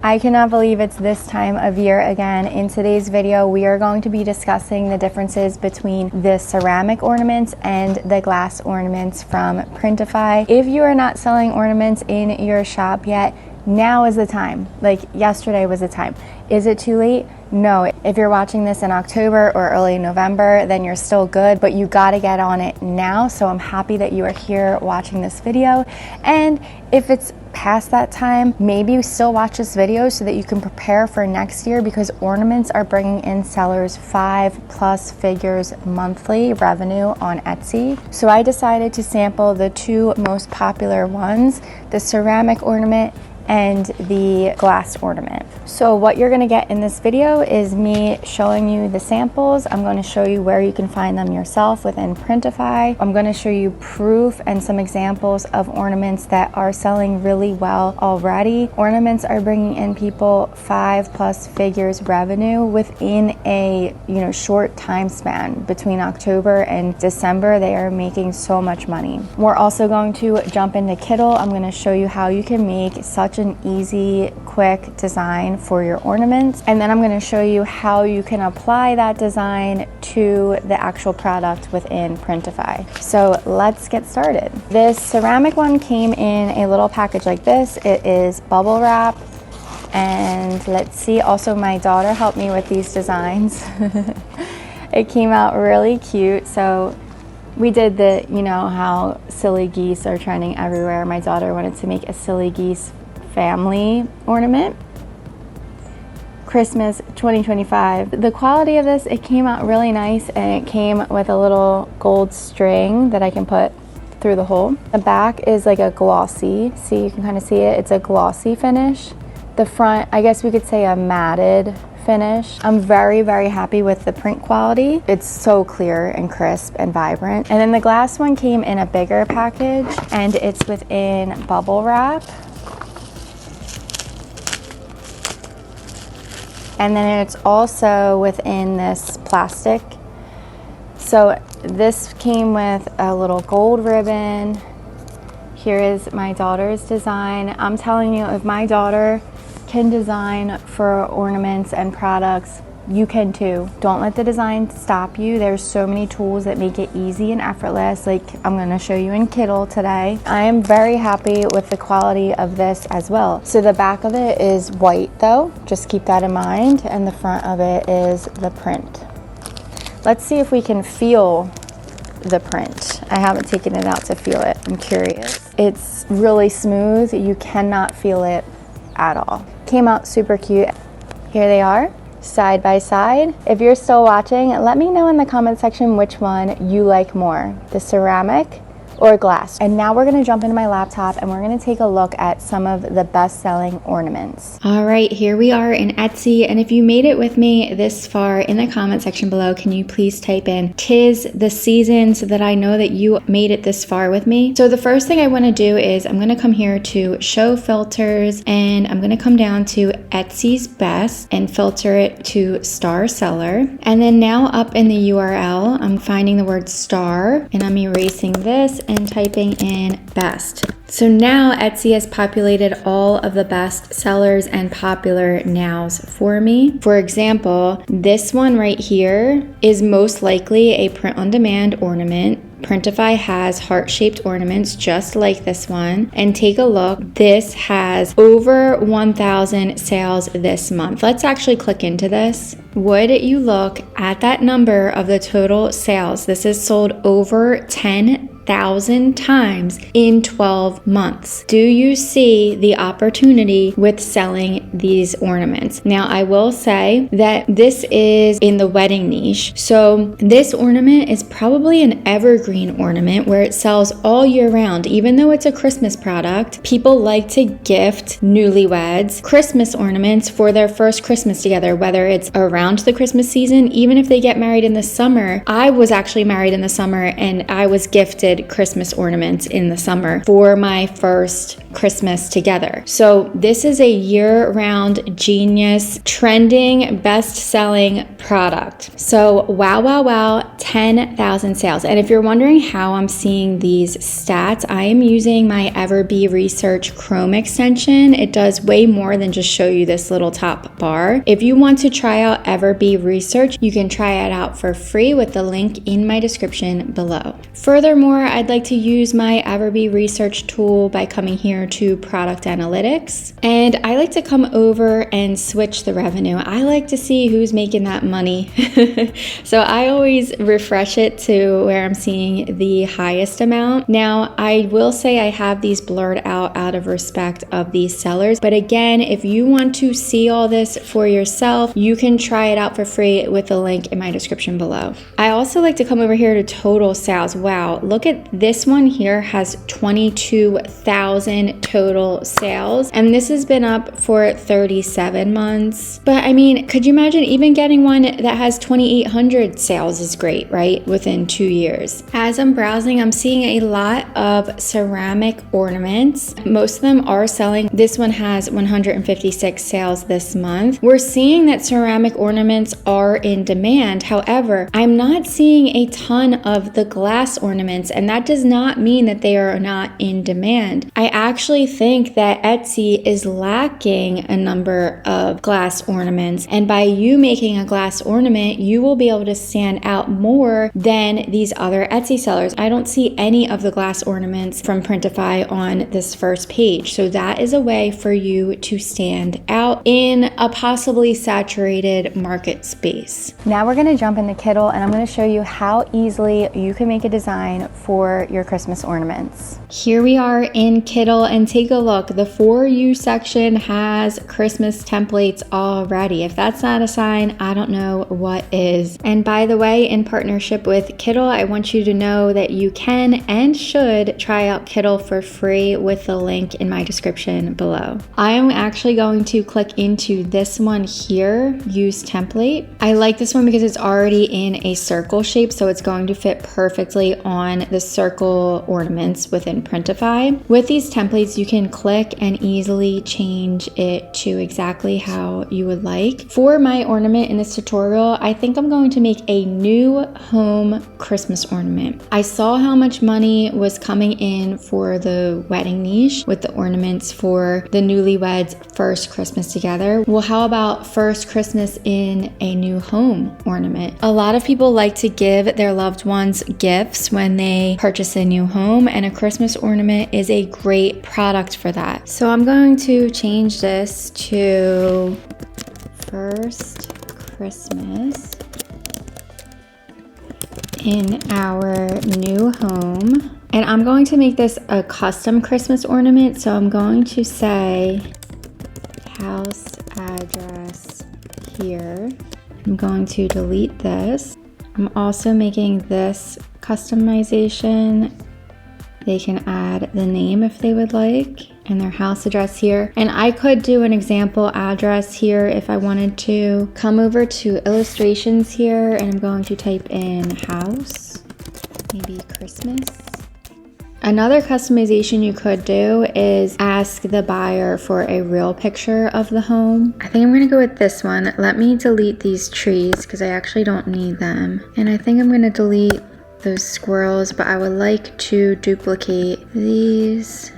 I cannot believe it's this time of year again. In today's video, we are going to be discussing the differences between the ceramic ornaments and the glass ornaments from Printify. If you are not selling ornaments in your shop yet, now is the time. Like yesterday was the time. Is it too late? No. If you're watching this in October or early November, then you're still good, but you got to get on it now. So I'm happy that you are here watching this video. And if it's past that time, maybe you still watch this video so that you can prepare for next year, because ornaments are bringing in sellers 5+ figures monthly revenue on Etsy. So I decided to sample the two most popular ones, the ceramic ornament and the glass ornament. So what you're gonna get in this video is me showing you the samples. I'm gonna show you where you can find them yourself within Printify. I'm gonna show you proof and some examples of ornaments that are selling really well already. Ornaments are bringing in people 5+ figures revenue within a short time span. Between October and December, they are making so much money. We're also going to jump into Kittl. I'm gonna show you how you can make such an easy, quick design for your ornaments. And then I'm going to show you how you can apply that design to the actual product within Printify. So let's get started. This ceramic one came in a little package like this. It is bubble wrap. And let's see, also my daughter helped me with these designs. It came out really cute. So we did the, how silly geese are trending everywhere. My daughter wanted to make a silly geese family ornament. Christmas 2025. The quality of this, it came out really nice, and it came with a little gold string that I can put through the hole. The back is like a glossy, see, you can kind of see it. It's a glossy finish. The front, I guess we could say a matted finish. I'm very, very happy with the print quality. It's so clear and crisp and vibrant. And then the glass one came in a bigger package, and it's within bubble wrap. And then it's also within this plastic. So this came with a little gold ribbon. Here is my daughter's design. I'm telling you, if my daughter can design for ornaments and products, you can too. Don't let the design stop you. There's so many tools that make it easy and effortless, like I'm gonna show you in Kittl today. I am very happy with the quality of this as well. So the back of it is white though, just keep that in mind, and the front of it is the print. Let's see if we can feel the print. I haven't taken it out to feel it, I'm curious. It's really smooth, you cannot feel it at all. Came out super cute. Here they are, side by side. If you're still watching, let me know in the comment section which one you like more, the ceramic or glass. And now we're gonna jump into my laptop and we're gonna take a look at some of the best-selling ornaments. All right, here we are in Etsy, and if you made it with me this far, in the comment section below, can you please type in "'tis the season" so that I know that you made it this far with me. So the first thing I wanna do is I'm gonna come here to show filters, and I'm gonna come down to Etsy's best and filter it to star seller. And then now up in the URL, I'm finding the word star, and I'm erasing this and typing in best. So now Etsy has populated all of the best sellers and popular nows for me. For example, this one right here is most likely a print-on-demand ornament. Printify has heart-shaped ornaments just like this one. And take a look, this has over 1,000 sales this month. Let's actually click into this. Would you look at that number of the total sales? This is sold over 10,000 times in 12 months. Do you see the opportunity with selling these ornaments? Now, I will say that this is in the wedding niche. So this ornament is probably an evergreen ornament where it sells all year round. Even though it's a Christmas product, people like to gift newlyweds Christmas ornaments for their first Christmas together, whether it's around the Christmas season, even if they get married in the summer. I was actually married in the summer, and I was gifted Christmas ornaments in the summer for my first Christmas together. So this is a year-round genius, trending, best-selling product. So wow, wow, wow, 10,000 sales. And if you're wondering how I'm seeing these stats, I am using my EVERBEE Research Chrome extension. It does way more than just show you this little top bar. If you want to try out EVERBEE Research, you can try it out for free with the link in my description below. Furthermore, I'd like to use my EVERBEE Research tool by coming here to Product Analytics. And I like to come over and switch the revenue. I like to see who's making that money. So I always refresh it to where I'm seeing the highest amount. Now, I will say I have these blurred out of respect of these sellers. But again, if you want to see all this for yourself, you can try it out for free with the link in my description below. I also like to come over here to total sales. Wow, look at this one here, has 22,000 total sales. And this has been up for 37 months. But I mean, could you imagine even getting one that has 2,800 sales is great, right? Within 2 years. As I'm browsing, I'm seeing a lot of ceramic ornaments. Most of them are selling. This one has 156 sales this month. We're seeing that ceramic ornaments are in demand. However, I'm not seeing a ton of the glass ornaments, and that does not mean that they are not in demand. I actually think that Etsy is lacking a number of glass ornaments, and by you making a glass ornament, you will be able to stand out more than these other Etsy sellers. I don't see any of the glass ornaments from Printify on this first page, so that is a way for you to stand out in a possibly saturated market space. Now we're going to jump into Kittl, and I'm going to show you how easily you can make a design for your Christmas ornaments. Here we are in Kittl, and take a look. The For You section has Christmas templates already. If that's not a sign, I don't know what is. And by the way, in partnership with Kittl, I want you to know that you can and should try out Kittl for free with the link in my description below. I am actually going to click into this one here, use template. I like this one because it's already in a circle shape, so it's going to fit perfectly on the circle ornaments within Printify. With these templates, you can click and easily change it to exactly how you would like. For my ornament in this tutorial, I think I'm going to make a new home Christmas ornament. I saw how much money was coming in for the wedding niche with the ornaments for the newlyweds' first Christmas together. Well, how about first Christmas in a new home ornament? A lot of people like to give their loved ones gifts when they purchase a new home, and a Christmas ornament is a great product for that. So I'm going to change this to first Christmas in our new home. And I'm going to make this a custom Christmas ornament. So I'm going to say house address here. I'm going to delete this. I'm also making this customization. They can add the name if they would like and their house address here. And I could do an example address here if I wanted to. Come over to illustrations here, and I'm going to type in house, maybe Christmas. Another customization you could do is ask the buyer for a real picture of the home. I think I'm gonna go with this one. Let me delete these trees because I actually don't need them. And I think I'm gonna delete those squirrels, but I would like to duplicate these.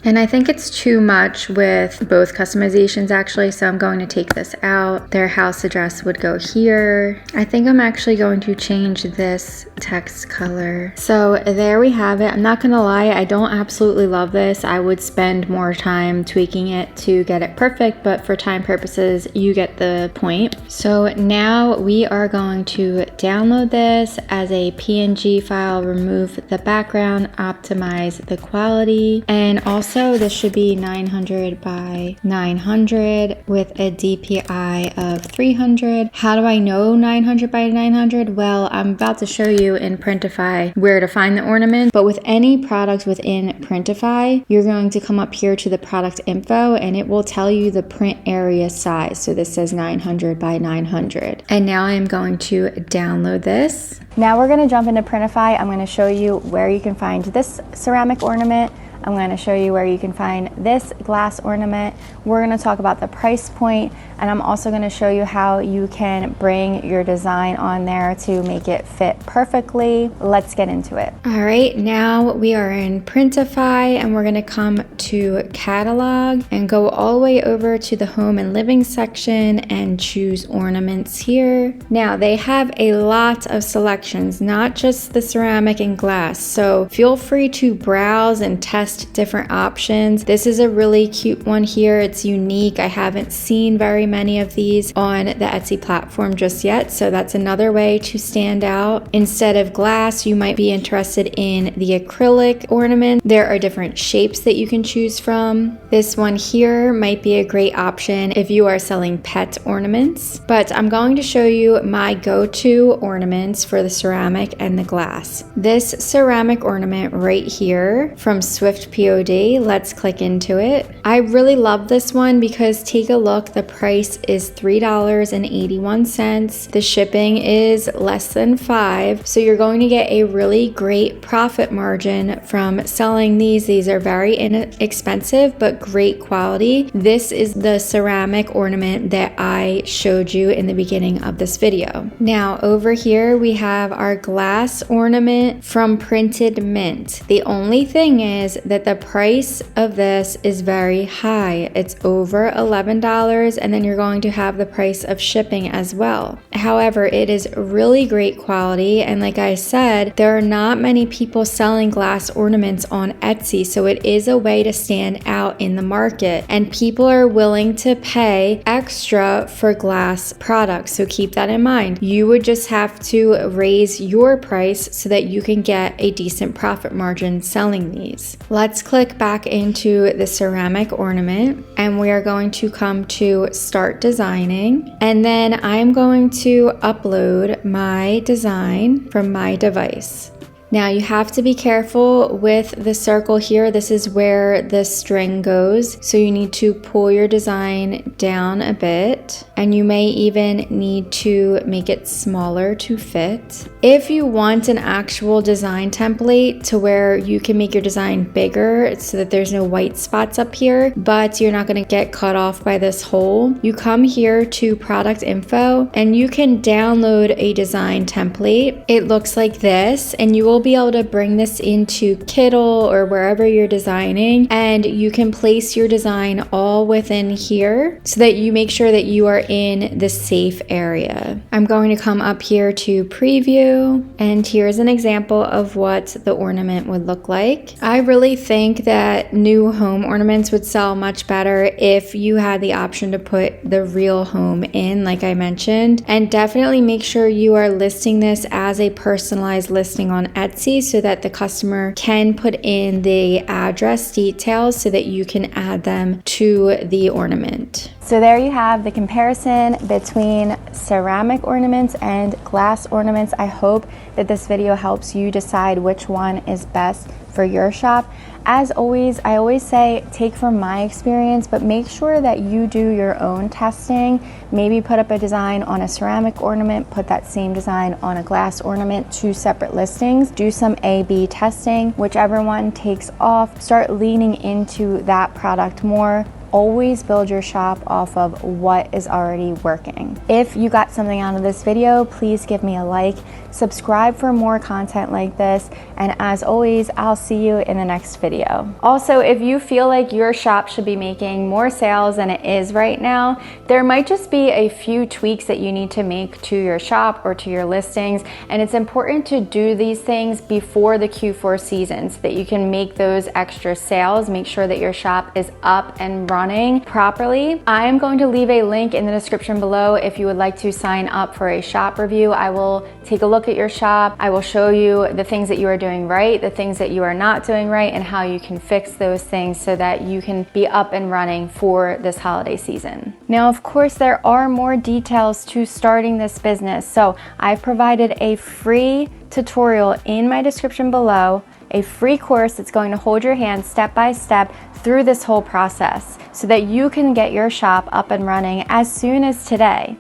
And I think it's too much with both customizations actually, so I'm going to take this out. Their house address would go here. I think I'm actually going to change this text color. So there we have it. I'm not gonna lie, I don't absolutely love this. I would spend more time tweaking it to get it perfect, but for time purposes, you get the point. So now we are going to download this as a PNG file, remove the background, optimize the quality, and also this should be 900 by 900 with a DPI of 300. How do I know 900 by 900? Well, I'm about to show you in Printify where to find the ornament, but with any product within Printify, you're going to come up here to the product info and it will tell you the print area size. So this says 900 by 900. And now I'm going to download this. Now we're going to jump into Printify. I'm going to show you where you can find this ceramic ornament. I'm going to show you where you can find this glass ornament. We're going to talk about the price point, and I'm also going to show you how you can bring your design on there to make it fit perfectly. Let's get into it. All right, now we are in Printify, and we're going to come to catalog and go all the way over to the home and living section and choose ornaments here. Now they have a lot of selections, not just the ceramic and glass, so feel free to browse and test different options. This is a really cute one here. It's unique. I haven't seen very many of these on the Etsy platform just yet, so that's another way to stand out. Instead of glass, you might be interested in the acrylic ornament. There are different shapes that you can choose from. This one here might be a great option if you are selling pet ornaments, but I'm going to show you my go-to ornaments for the ceramic and the glass. This ceramic ornament right here from Swift POD, let's click into it. I really love this one because take a look, the price is $3.81. The shipping is less than $5, so you're going to get a really great profit margin from selling these. These are very inexpensive but great quality. This is the ceramic ornament that I showed you in the beginning of this video. Now over here we have our glass ornament from Printed Mint. The only thing is that the price of this is very high. It's over $11, and then you're going to have the price of shipping as well. However, it is really great quality, and like I said, there are not many people selling glass ornaments on Etsy, so it is a way to stand out in the market, and people are willing to pay extra for glass products, so keep that in mind. You would just have to raise your price so that you can get a decent profit margin selling these. Let's click back into the ceramic ornament, and we are going to come to start designing, and then I'm going to upload my design from my device. Now you have to be careful with the circle here. This is where the string goes. So you need to pull your design down a bit, and you may even need to make it smaller to fit. If you want an actual design template to where you can make your design bigger so that there's no white spots up here, but you're not going to get cut off by this hole, you come here to product info and you can download a design template. It looks like this, and you will be able to bring this into Kittl or wherever you're designing, and you can place your design all within here so that you make sure that you are in the safe area. I'm going to come up here to preview, and here's an example of what the ornament would look like. I really think that new home ornaments would sell much better if you had the option to put the real home in, like I mentioned, and definitely make sure you are listing this as a personalized listing on Etsy so that the customer can put in the address details so that you can add them to the ornament. So there you have the comparison between ceramic ornaments and glass ornaments. I hope that this video helps you decide which one is best for your shop. As always, I always say take from my experience, but make sure that you do your own testing. Maybe put up a design on a ceramic ornament, put that same design on a glass ornament, 2 separate listings. Do some A/B testing. Whichever one takes off, start leaning into that product more. Always build your shop off of what is already working. If you got something out of this video, please give me a like, subscribe for more content like this, and as always, I'll see you in the next video. Also, if you feel like your shop should be making more sales than it is right now, there might just be a few tweaks that you need to make to your shop or to your listings, and it's important to do these things before the Q4 season so that you can make those extra sales. Make sure that your shop is up and running properly. I'm going to leave a link in the description below if you would like to sign up for a shop review. I will take a look at your shop. I will show you the things that you are doing right, the things that you are not doing right, and how you can fix those things so that you can be up and running for this holiday season. Now, of course, there are more details to starting this business. So I've provided a free tutorial in my description below, a free course that's going to hold your hand step by step through this whole process so that you can get your shop up and running as soon as today.